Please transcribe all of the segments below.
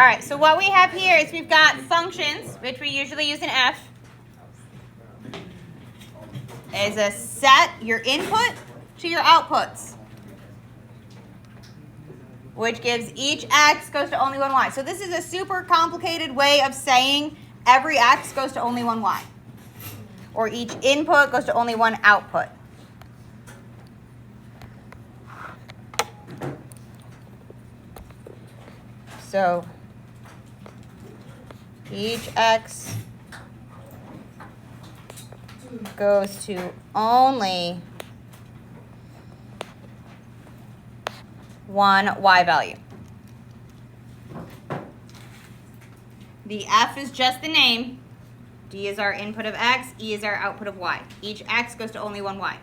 All right, so what we have here is we've got functions, which we usually use in F, is a set your input to your outputs, which gives each x goes to only one y. So this is a super complicated way of saying every x goes to only one y, or each input goes to only one output. So each x goes to only one y value. The f is just the name. D is our input of x, E is our output of y. Each x goes to only one y.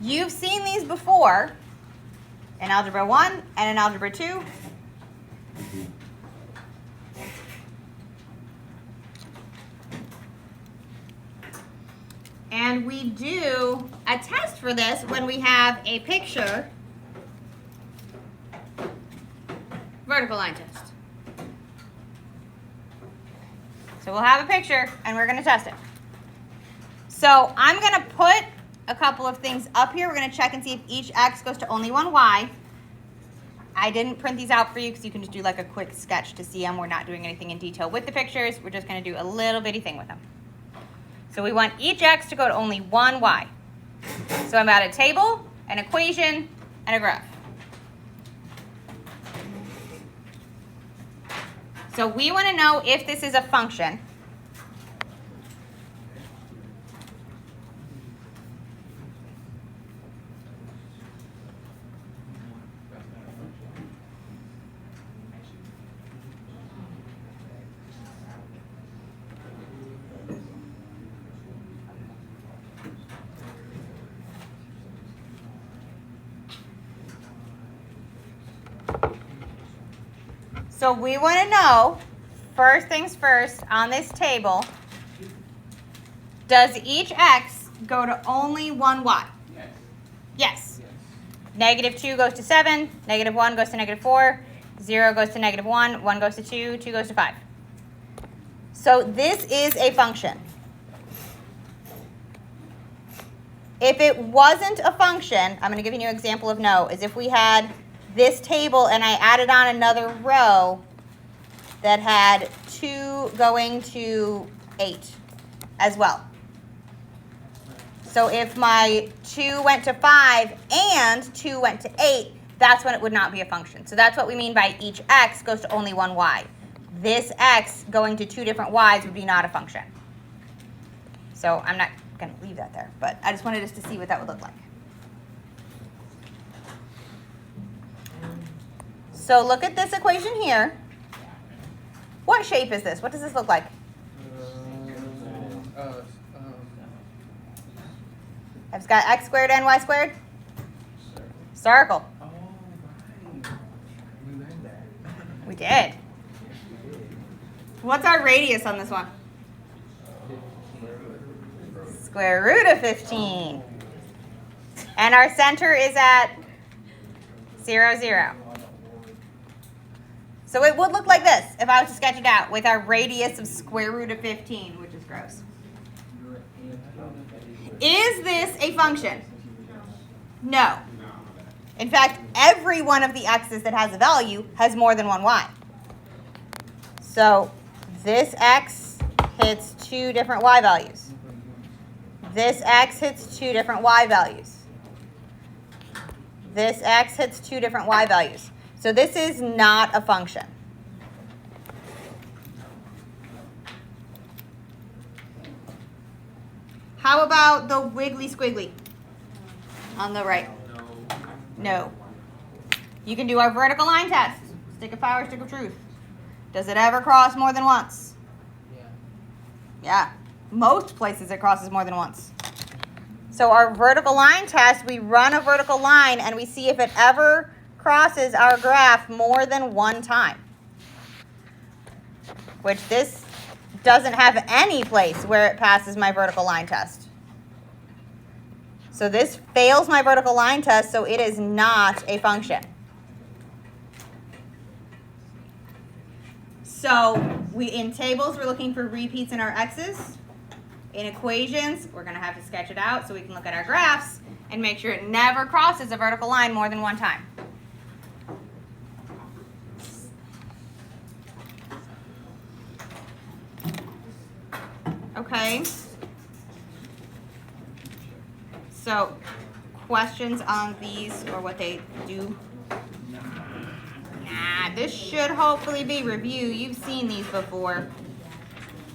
You've seen these before in Algebra 1 and in Algebra 2. And we do a test for this when we have a picture vertical line test. So we'll have a picture and we're going to test it. So I'm going to put a couple of things up here. We're going to check and see if each x goes to only one y. I didn't print these out for you because you can just do like a quick sketch to see them. We're not doing anything in detail with the pictures. We're just going to do a little bitty thing with them. So we want each x to go to only one y. So I'm at a table, an equation, and a graph. So we want to know if this is a function. So we want to know, first things first, on this table, does each x go to only one y? Yes. Negative 2 goes to 7, negative 1 goes to negative 4, 0 goes to negative 1, 1 goes to 2, 2 goes to 5. So this is a function. If it wasn't a function, I'm going to give you an example of no, is if we had this table and I added on another row that had 2 going to 8 as well. So if my 2 went to 5 and 2 went to 8, that's when it would not be a function. So that's what we mean by each x goes to only one y. This x going to 2 different y's would be not a function. So I'm not going to leave that there, but I just wanted us to see what that would look like. So look at this equation here. What shape is this? What does this look like? It's got x squared and y squared? Circle. Oh, right. We learned that. We did. What's our radius on this one? Square root of 15. And our center is at 0, 0. So it would look like this if I was to sketch it out with our radius of square root of 15, which is gross. Is this a function? No. In fact, every one of the x's that has a value has more than one y. So this x hits 2 different y values. This x hits 2 different y values. This x hits 2 different y values. So this is not a function. How about the wiggly squiggly on the right? No. You can do our vertical line test. Stick of power, stick of truth. Does it ever cross more than once? Yeah. Most places it crosses more than once. So our vertical line test, we run a vertical line and we see if it ever crosses our graph more than one time. Which this doesn't have any place where it passes my vertical line test. So this fails my vertical line test, so it is not a function. So in tables, we're looking for repeats in our x's. In equations, we're going to have to sketch it out so we can look at our graphs and make sure it never crosses a vertical line more than one time. Okay. So questions on these or what they do? Nah, this should hopefully be review. You've seen these before.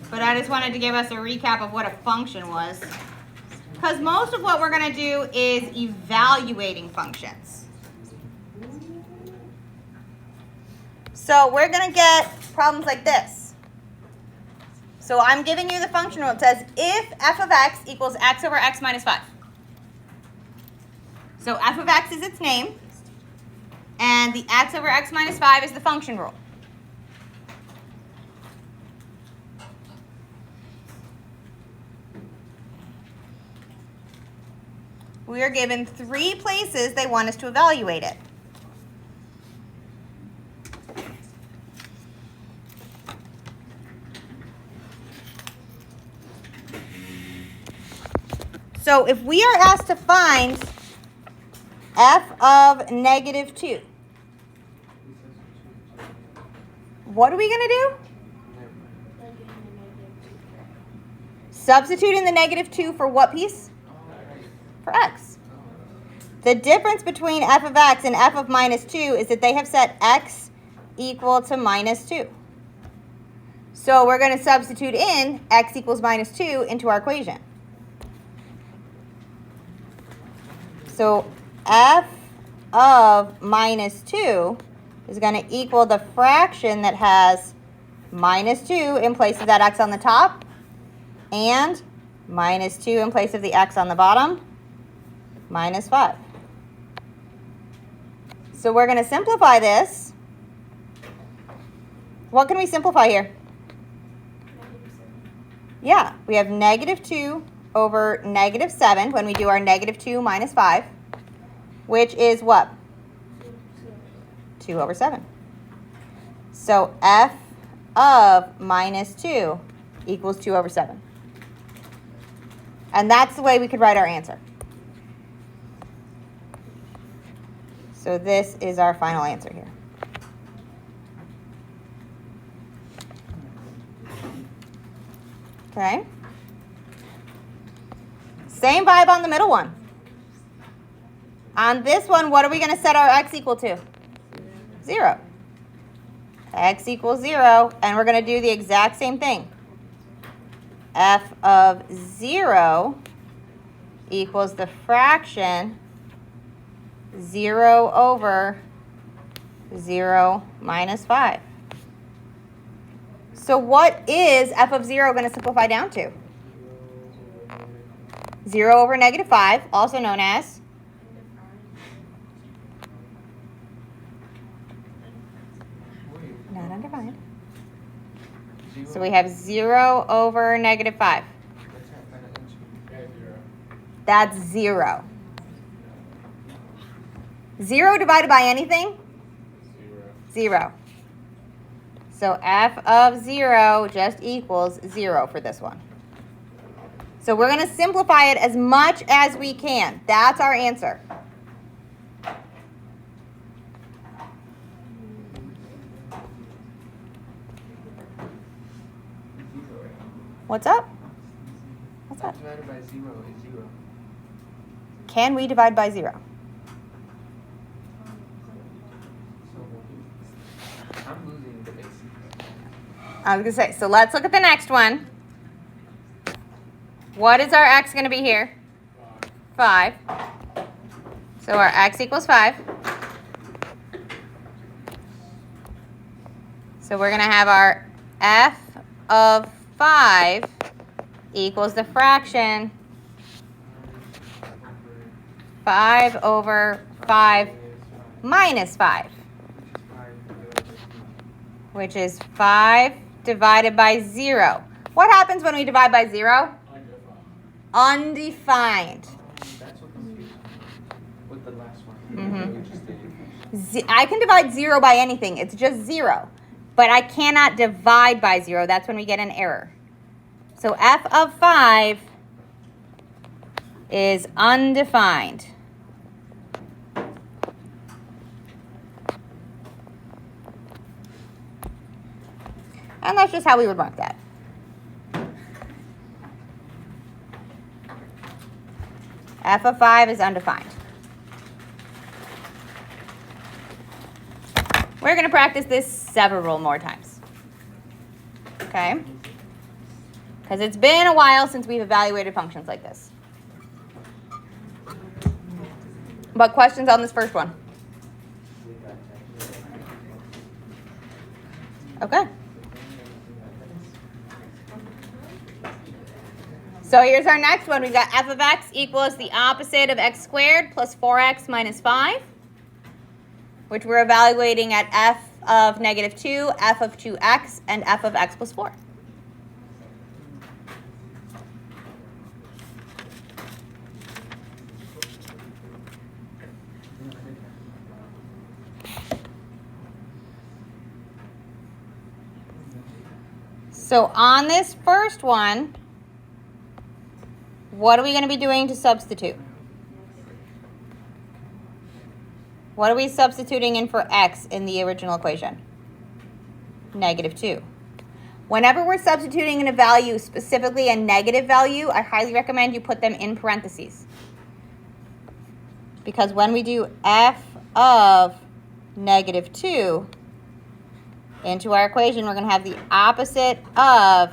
But I just wanted to give us a recap of what a function was. Because most of what we're going to do is evaluating functions. So we're going to get problems like this. So I'm giving you the function rule. It says if f of x equals x over x minus 5. So f of x is its name. And the x over x minus 5 is the function rule. We are given 3 places they want us to evaluate it. So if we are asked to find f of negative 2, what are we going to do? Substitute in the negative 2 for what piece? For x. The difference between f of x and f of minus 2 is that they have set x equal to minus 2. So we're going to substitute in x equals minus 2 into our equation. So f of minus 2 is going to equal the fraction that has minus 2 in place of that x on the top and minus 2 in place of the x on the bottom, minus 5. So we're going to simplify this. What can we simplify here? Yeah, we have negative 2 over negative 7 when we do our negative 2 minus 5, which is what? 2 over 7. So f of minus 2 equals 2 over 7. And that's the way we could write our answer. So this is our final answer here. Okay. Same vibe on the middle one. On this one, what are we going to set our x equal to? 0. X equals 0, and we're going to do the exact same thing. F of 0 equals the fraction 0 over 0 minus 5. So what is f of 0 going to simplify down to? 0 over negative 5, also known as not undefined. So we have 0 over negative 5. That's 0. 0 divided by anything? 0. So f of 0 just equals 0 for this one. So we're going to simplify it as much as we can. That's our answer. What's up? What's up? Divided by 0 is 0. Can we divide by 0? So I'm losing the basics. I was going to say, so let's look at the next one. What is our x going to be here? 5. So our x equals 5. So we're going to have our f of 5 equals the fraction 5 over 5 minus 5, which is 5 divided by 0. What happens when we divide by 0? Undefined. That's what confused me with the last one. I can divide 0 by anything. It's just 0. but I cannot divide by 0. That's when we get an error. So f of 5 is undefined. And that's just how we would mark that. F of 5 is undefined. We're going to practice this several more times. Okay? Because it's been a while since we've evaluated functions like this. But questions on this first one? Okay. So here's our next one. We've got f of x equals the opposite of x squared plus 4x minus 5, which we're evaluating at f of negative 2, f of 2x, and f of x plus 4. So on this first one, what are we going to be doing to substitute? What are we substituting in for x in the original equation? Negative 2. Whenever we're substituting in a value, specifically a negative value, I highly recommend you put them in parentheses. Because when we do f of negative 2 into our equation, we're going to have the opposite of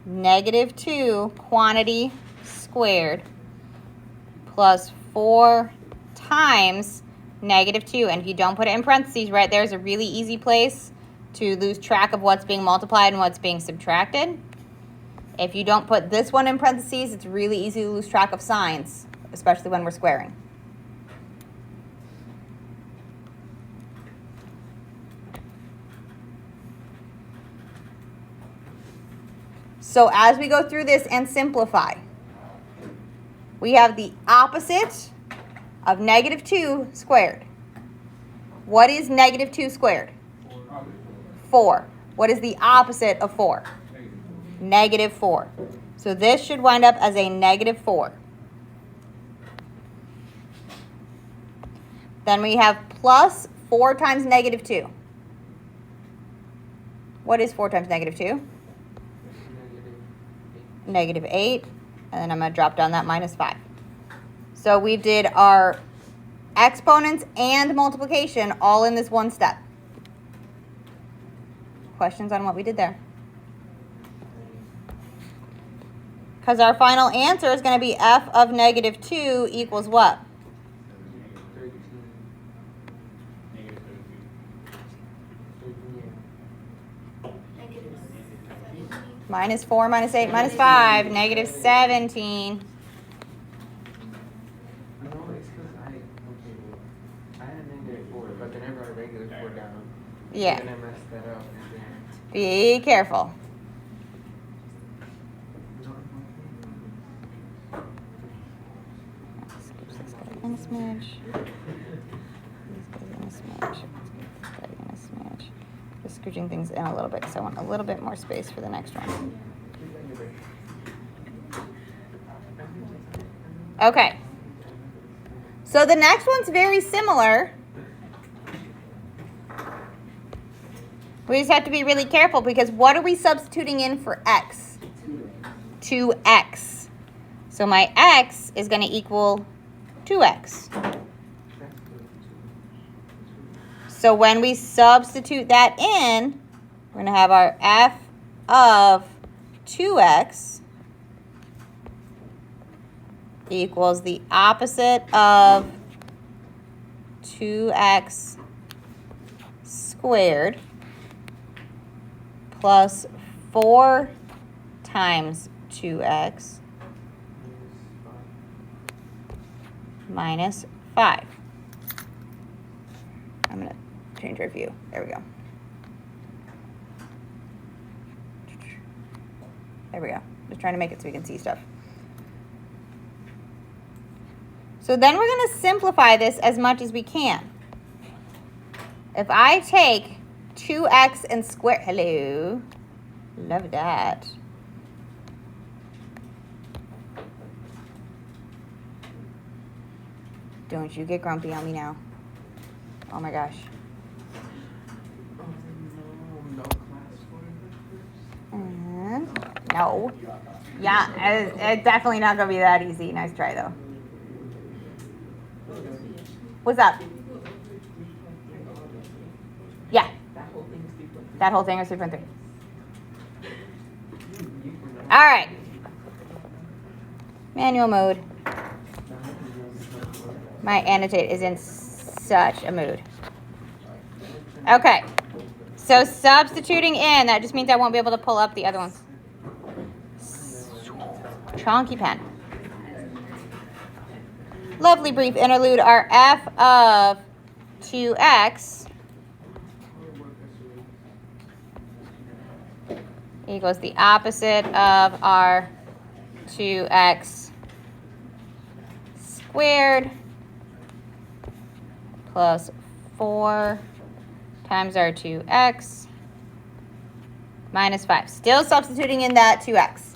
negative 2 quantity squared plus 4 times negative 2. And if you don't put it in parentheses, right there's a really easy place to lose track of what's being multiplied and what's being subtracted. If you don't put this one in parentheses, it's really easy to lose track of signs, especially when we're squaring. So as we go through this and simplify, we have the opposite of negative 2 squared. What is negative 2 squared? 4. What is the opposite of 4? Negative 4. So this should wind up as a negative 4. Then we have plus 4 times negative 2. What is 4 times negative 2? Negative 8, and then I'm going to drop down that minus 5. So we did our exponents and multiplication all in this one step. Questions on what we did there? Because our final answer is going to be f of negative 2 equals what? Minus 4, minus 8, minus 5, negative 17. No, it's because I had negative 4, but then I brought a regular 4 down. Yeah. And then I messed that up. And then... Be careful. Let's go in a smidge. Just scooching things in a little bit because I want a little bit more space for the next one. Okay. So the next one's very similar. We just have to be really careful because what are we substituting in for x? 2x. So my x is going to equal 2x. So when we substitute that in, we're going to have our f of 2x equals the opposite of 2x squared plus 4 times 2x minus 5. I'm going to change our view. There we go. There we go. Just trying to make it so we can see stuff. So then we're going to simplify this as much as we can. If I take 2 2x and square. Hello. Love that. Don't you get grumpy on me now. Oh my gosh. No class for it. No. Yeah, it's definitely not going to be that easy. Nice try, though. What's up? Yeah. That whole thing is 3.3. All right. Manual mode. My annotate is in such a mood. Okay. So substituting in, that just means I won't be able to pull up the other ones. Chonky pen. Lovely brief interlude. Our f of 2x equals the opposite of our 2x squared plus 4 times our 2x minus 5. Still substituting in that 2x.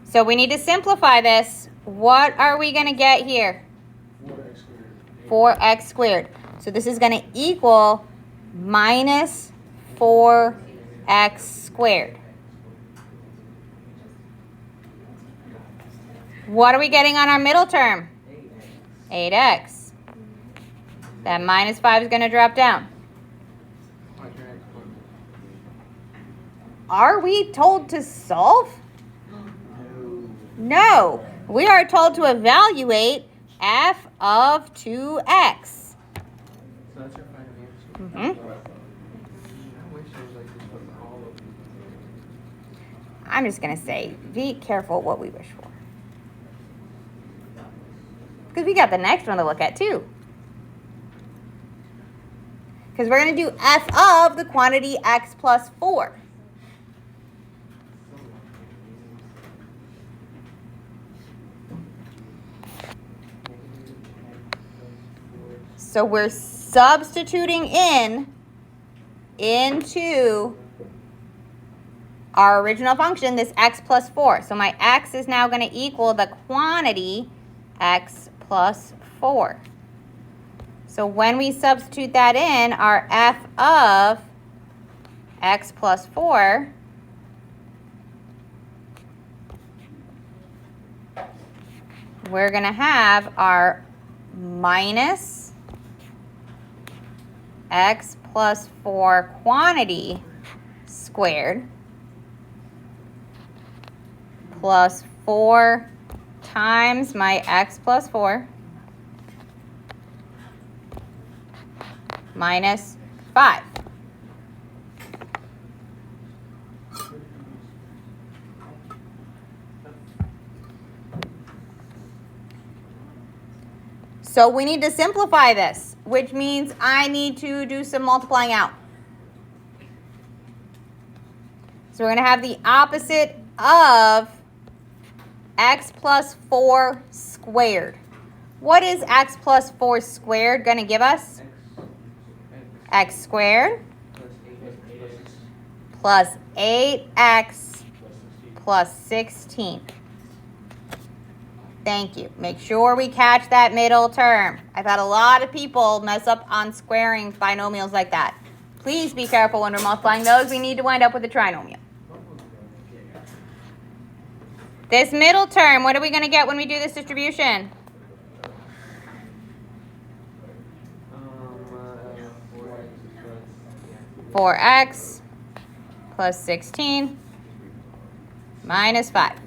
So we need to simplify this. What are we going to get here? 4x squared. So this is going to equal minus 4x squared. What are we getting on our middle term? 8x. That minus 5 is going to drop down. Are we told to solve? No. We are told to evaluate f of 2x. So that's your final answer? Mm-hmm. I wish it was like this with all of them. I'm just going to say, be careful what we wish for. Because we got the next one to look at, too. Because we're going to do f of the quantity x plus 4. So we're substituting into our original function, this x plus 4. So my x is now going to equal the quantity x plus 4. So when we substitute that in, our f of x plus 4 we're going to have our minus x plus 4 quantity squared plus 4 times my x plus 4 minus 5. So we need to simplify this, which means I need to do some multiplying out. So we're going to have the opposite of x plus 4 squared. What is x plus 4 squared going to give us? X squared plus 8x plus 16. Thank you. Make sure we catch that middle term. I've had a lot of people mess up on squaring binomials like that. Please be careful when we're multiplying those. We need to wind up with a trinomial. This middle term, what are we going to get when we do this distribution? 4x plus 16 minus 5.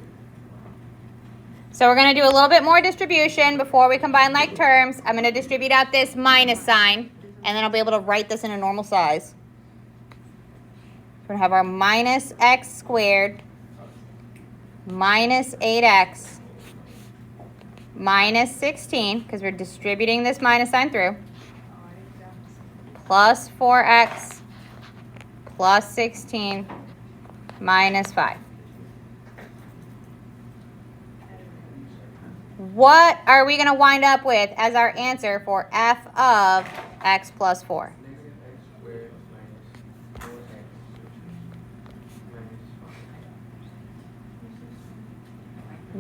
So we're going to do a little bit more distribution before we combine like terms. I'm going to distribute out this minus sign, and then I'll be able to write this in a normal size. We're going to have our minus x squared minus 8x minus 16, because we're distributing this minus sign through, plus 4x plus 16 minus 5. What are we going to wind up with as our answer for f of x plus 4?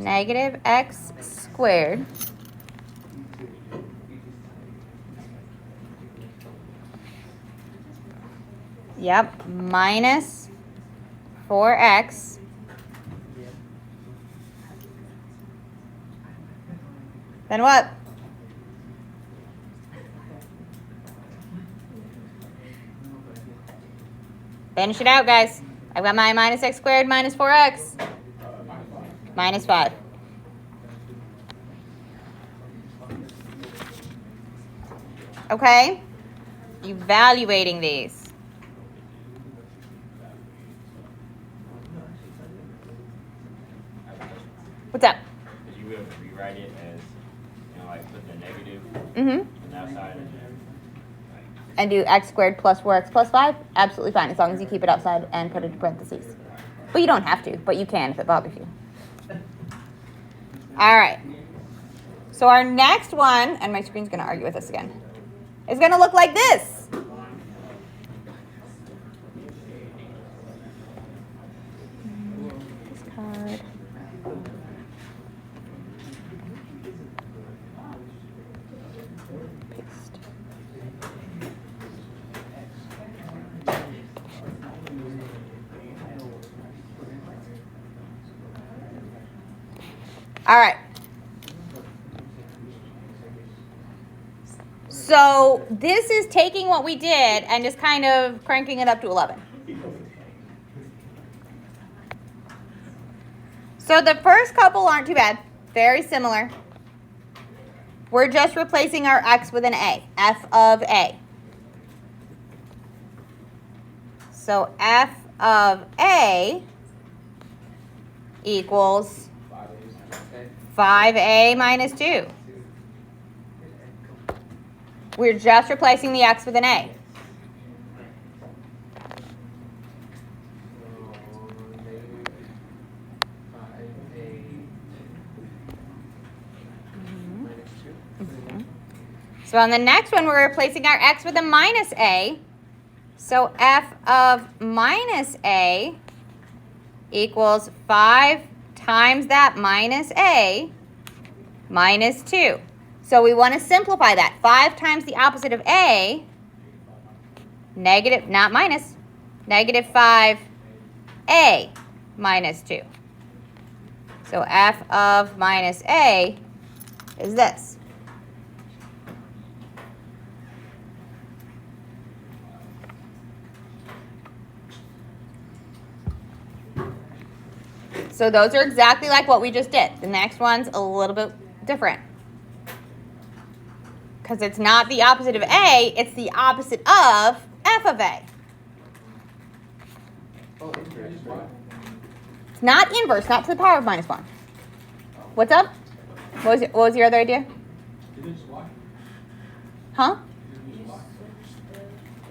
negative x squared minus 4x then what? Finish it out, guys. I've got my minus x squared minus 4x minus 5. Okay? Evaluating these. What's up? Because you would rewrite it as, like put the negative Mm-hmm. on that side and then, And do x squared plus 4x plus 5? Absolutely fine, as long as you keep it outside and put it in parentheses. But you don't have to, but you can if it bothers you. All right. So our next one, and my screen's going to argue with us again, is going to look like this. Discard. Paste. All right. So this is taking what we did and just kind of cranking it up to 11. So the first couple aren't too bad. Very similar. We're just replacing our x with an a, f of a. So f of a equals 5a minus 2. We're just replacing the x with an a. So on the next one, we're replacing our x with a minus a. So f of minus a equals 5 times that minus a minus 2. So we want to simplify that. 5 times the opposite of a, negative, not minus, negative 5a minus 2. So f of minus a is this. So those are exactly like what we just did. The next one's a little bit different. Because it's not the opposite of a, it's the opposite of f of a. Oh, inverse, right? It's not inverse, not to the power of minus 1. What's up? What was your other idea? Huh?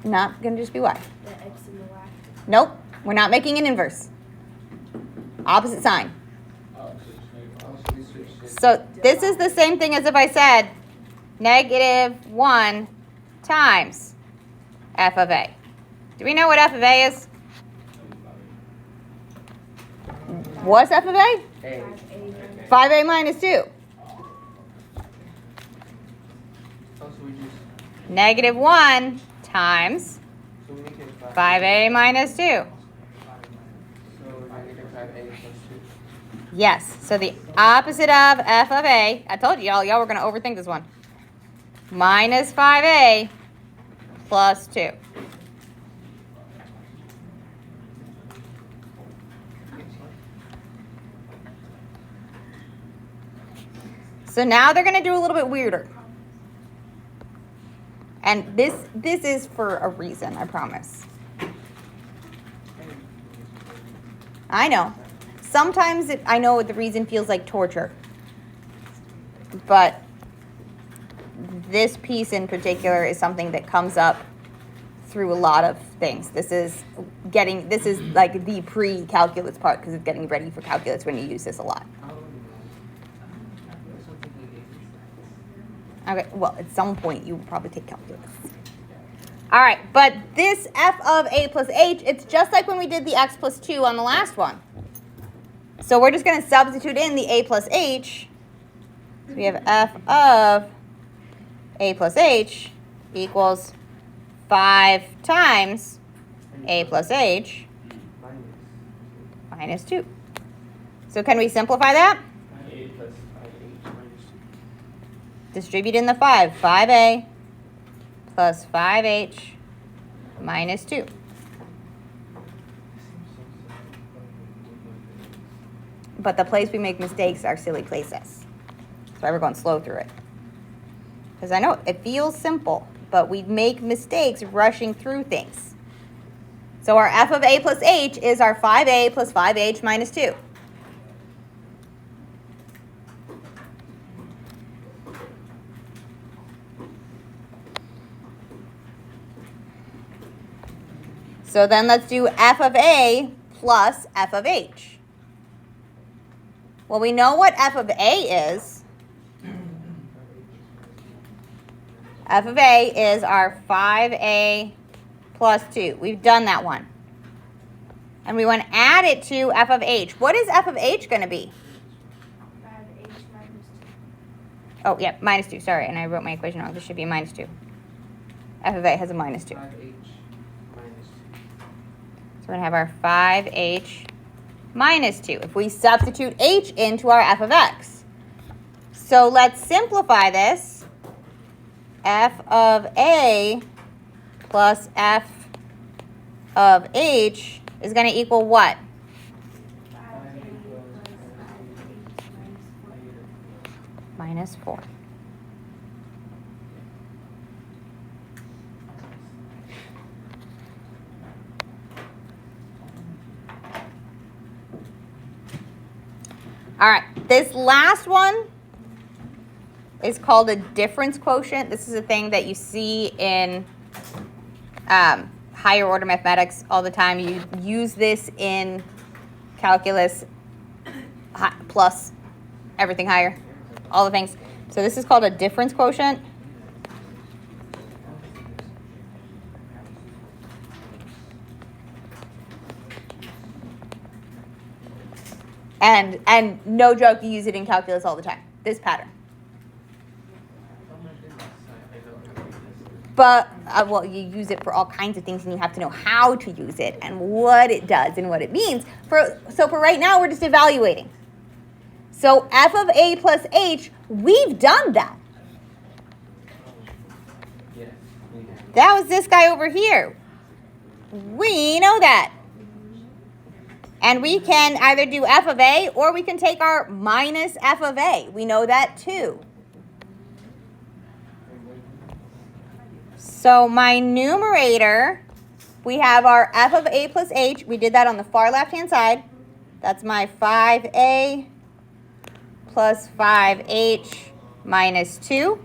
Not going to just be y. The x and the y. Nope, we're not making an inverse. Opposite sign. So this is the same thing as if I said negative 1 times f of a. Do we know what f of a is? What's f of a? 5a minus 2. Negative 1 times 5a minus 2. So negative 5a plus 2. Yes, so the opposite of f of a, I told you, y'all were going to overthink this one. Minus 5a plus 2. So now they're going to do a little bit weirder. And this is for a reason, I promise. I know. Sometimes I know the reason feels like torture. But this piece in particular is something that comes up through a lot of things. This is like the pre-calculus part because it's getting ready for calculus when you use this a lot. Okay, well, at some point you will probably take calculus. All right, but this f of a plus h, it's just like when we did the x plus 2 on the last one. So we're just going to substitute in the a plus h. So we have f of a plus h equals 5 times a plus h minus 2. So can we simplify that? A plus 5h minus 2. Distribute in the 5. 5a plus 5h minus 2. But the place we make mistakes are silly places. That's why we're going slow through it. Because I know it feels simple, but we make mistakes rushing through things. So our f of a plus h is our 5a plus 5h minus 2. So then let's do f of a plus f of h. Well, we know what f of a is. F of a is our 5a plus 2. We've done that one. And we want to add it to f of h. What is f of h going to be? 5h minus 2. Oh, yeah, minus 2. Sorry, and I wrote my equation wrong. This should be minus 2. F of a has a minus 2. 5h minus So we're going to have our 5h minus 2 if we substitute h into our f of x. So let's simplify this. F of a plus f of h is going to equal what? 5a plus 5h Minus minus 4. 4. All right, this last one is called a difference quotient. This is a thing that you see in higher order mathematics all the time. You use this in calculus plus everything higher, all the things. So this is called a difference quotient. And no joke, you use it in calculus all the time. This pattern. But, well, you use it for all kinds of things, and you have to know how to use it and what it does and what it means. So for right now, we're just evaluating. So f of a plus h, we've done that. Yes, we have. That was this guy over here. We know that. And we can either do f of a, or we can take our minus f of a. We know that too. So my numerator, we have our f of a plus h. We did that on the far left-hand side. That's my 5a plus 5h minus 2.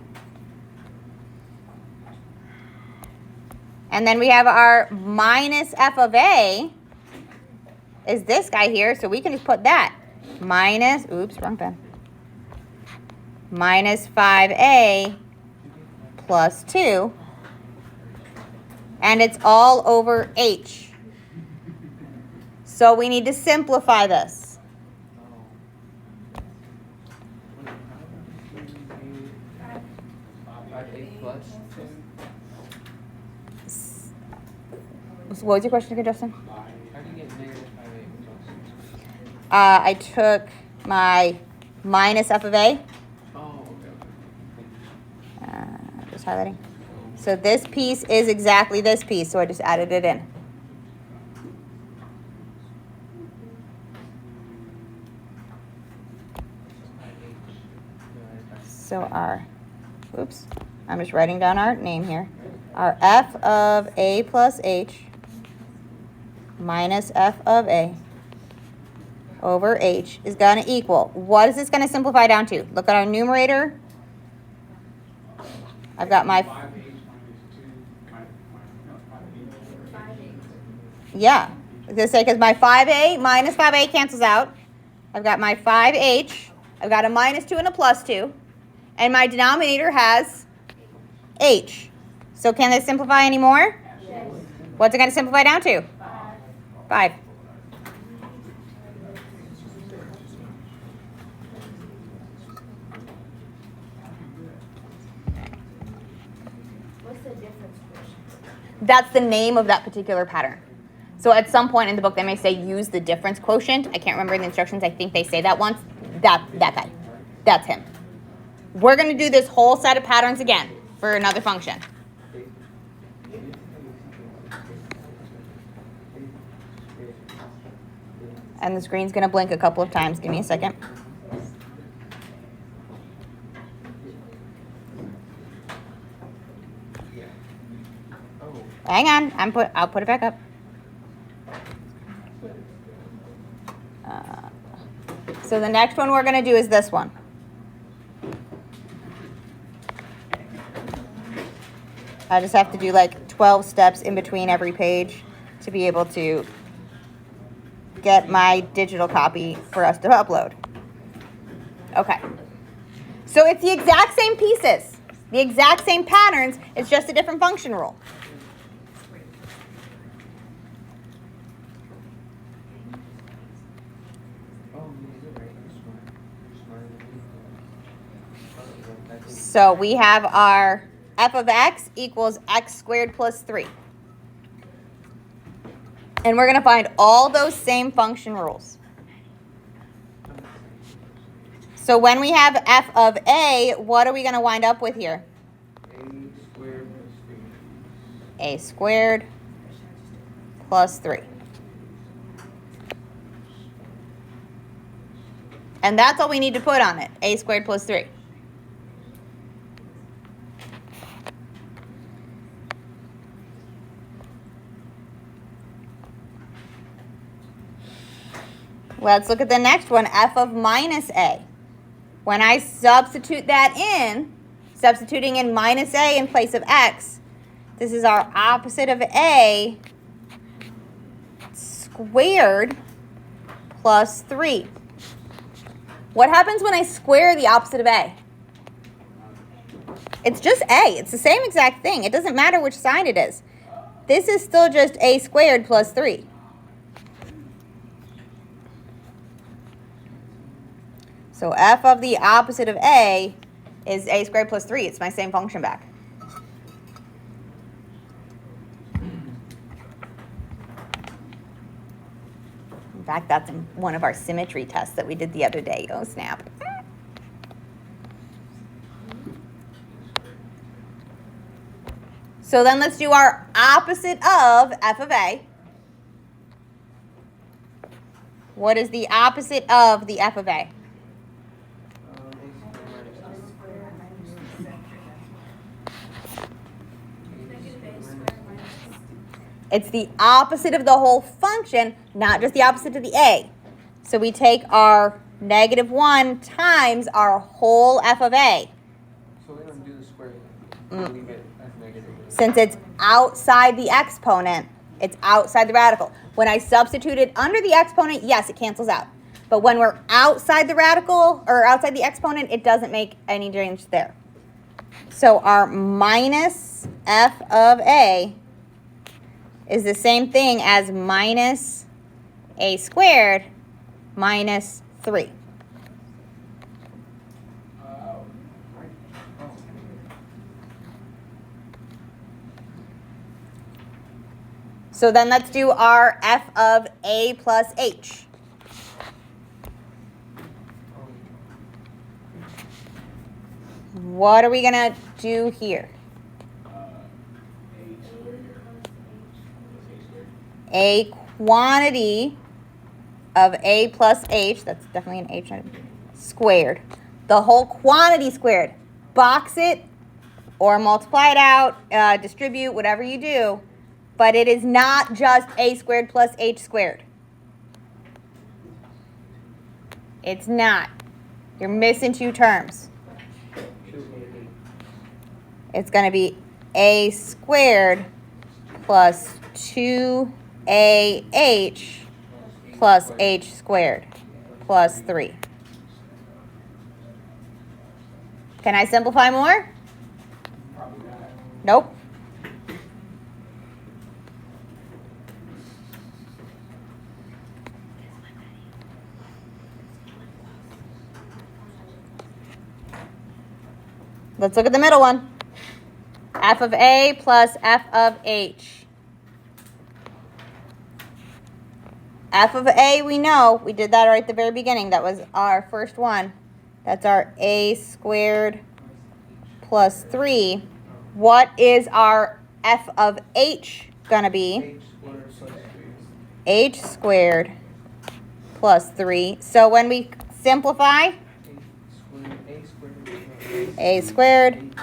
And then we have our minus f of a is this guy here, so we can just put that. Minus, oops, wrong pen. Minus 5a plus 2. And it's all over h. So we need to simplify this. 5h plus 2. What was your question again, Justin? How do you get negative 5h plus? I took my minus f of a. Oh, okay. Just highlighting. So this piece is exactly this piece, so I just added it in. So our, oops, I'm just writing down our name here. Our f of a plus h minus f of a over h is going to equal, what is this going to simplify down to? Look at our numerator. I've got my, 5h. yeah, I was going to say, because my 5a minus 5a cancels out. I've got my 5h. I've got a minus 2 and a plus 2. And my denominator has h. So can this simplify anymore? Yes. What's it going to simplify down to? 5. 5. That's the name of that particular pattern. So at some point in the book, they may say use the difference quotient. I can't remember the instructions. I think they say that once. That guy. That's him. We're going to do this whole set of patterns again for another function. And the screen's going to blink a couple of times. Give me a second. Hang on. I'll put it back up. So the next one we're going to do is this one. I just have to do like 12 steps in between every page to be able to get my digital copy for us to upload. Okay. So it's the exact same pieces, the exact same patterns, it's just a different function rule. So we have our f of x equals x squared plus 3. And we're going to find all those same function rules. So when we have f of a, what are we going to wind up with here? A squared plus 3. And that's all we need to put on it, a squared plus 3. Let's look at the next one, f of minus a. When I substitute that in, substituting in minus a in place of x, this is our opposite of a squared plus 3. What happens when I square the opposite of a? It's just a. It's the same exact thing. It doesn't matter which side it is. This is still just a squared plus 3. So f of the opposite of a is a squared plus 3. It's my same function back. In fact, that's in one of our symmetry tests that we did the other day. Oh, snap. So then let's do our opposite of f of a. What is the opposite of the f of a? It's the opposite of the whole function, not just the opposite of the a. So we take our negative 1 times our whole f of a. So we don't do the square root. Leave it as negative. Since it's outside the exponent, it's outside the radical. When I substitute it under the exponent, yes, it cancels out. But when we're outside the radical, or outside the exponent, it doesn't make any change there. So our minus f of a is the same thing as minus a squared minus 3. So then let's do our f of a plus h. What are we going to do here? A quantity of a plus h, that's definitely an h squared. The whole quantity squared. Box it or multiply it out, distribute, whatever you do. But it is not just a squared plus h squared. It's not. You're missing 2 terms. It's going to be a squared plus 2ah plus h squared plus 3. Can I simplify more? Nope. Let's look at the middle one. F of A plus F of H. F of A, we know, we did that right at the very beginning. That was our first one. That's our A squared plus 3. What is our F of H gonna be? H squared plus 3. H squared plus 3. So when we simplify, A squared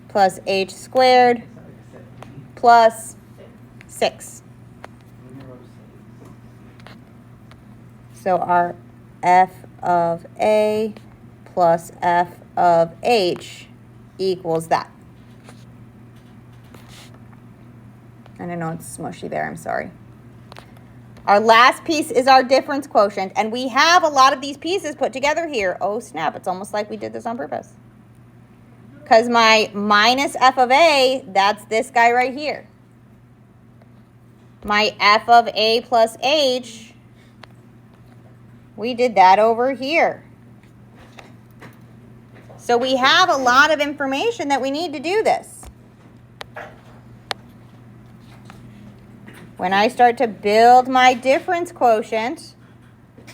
plus H squared plus 6. So our F of A plus F of H equals that. And I know it's smushy there, I'm sorry. Our last piece is our difference quotient, and we have a lot of these pieces put together here. Oh snap, it's almost like we did this on purpose. Because my minus F of A, that's this guy right here. My F of A plus H, we did that over here. So we have a lot of information that we need to do this. When I start to build my difference quotient,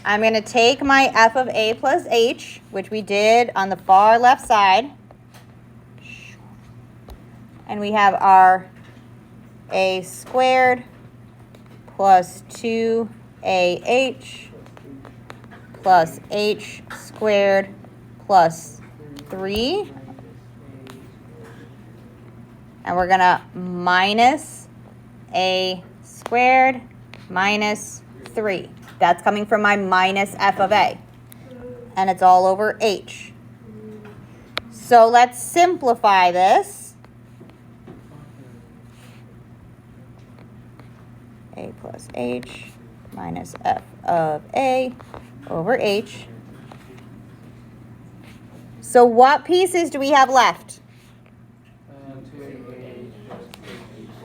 I'm going to take my F of A plus H, which we did on the far left side, and we have our A squared plus 2AH plus H squared plus 3. And we're going to minus A squared minus 3. That's coming from my minus F of A. And it's all over H. So let's simplify this. A plus H minus F of A over H. So what pieces do we have left?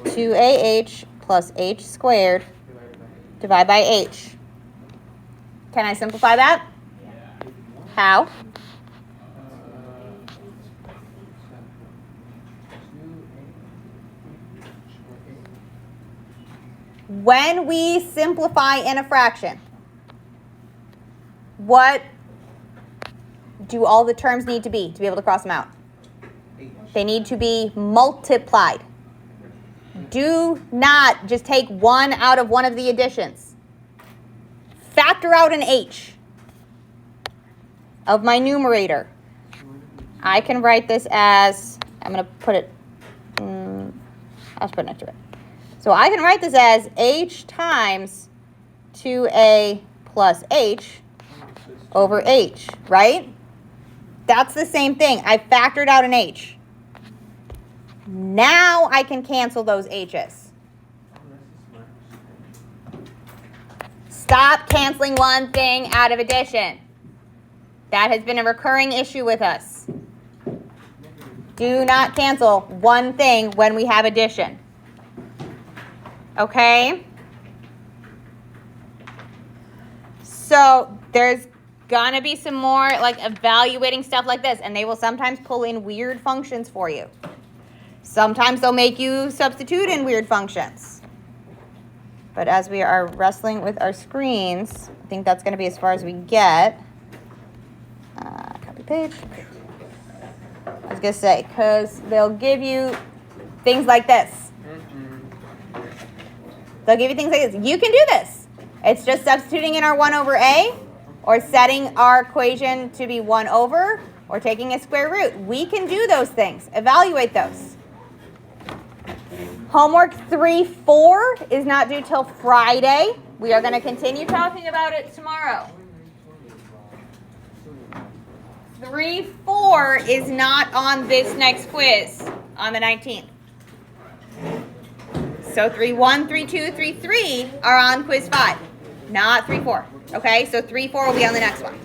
2AH plus H squared divided by H. Can I simplify that? How? When we simplify in a fraction, what do all the terms need to be able to cross them out? They need to be multiplied. Do not just take one out of one of the additions. Factor out an H of my numerator. I can write this as, I'm going to put it, I'll just put it next to it. So I can write this as H times 2A plus H over H, right? That's the same thing. I factored out an H. Now I can cancel those H's. Stop canceling one thing out of addition. That has been a recurring issue with us. Do not cancel one thing when we have addition. Okay? So there's gonna be some more like evaluating stuff like this, and they will sometimes pull in weird functions for you. Sometimes they'll make you substitute in weird functions. But as we are wrestling with our screens, I think that's going to be as far as we get. Copy page. I was going to say, because they'll give you things like this. They'll give you things like this. You can do this. It's just substituting in our 1 over A, or setting our equation to be 1 over, or taking a square root. We can do those things. Evaluate those. Homework 3-4 is not due till Friday. We are going to continue talking about it tomorrow. 3-4 is not on this next quiz on the 19th. So 3-1, 3-2, 3-3 are on quiz 5, not 3-4. Okay, so 3-4 will be on the next one.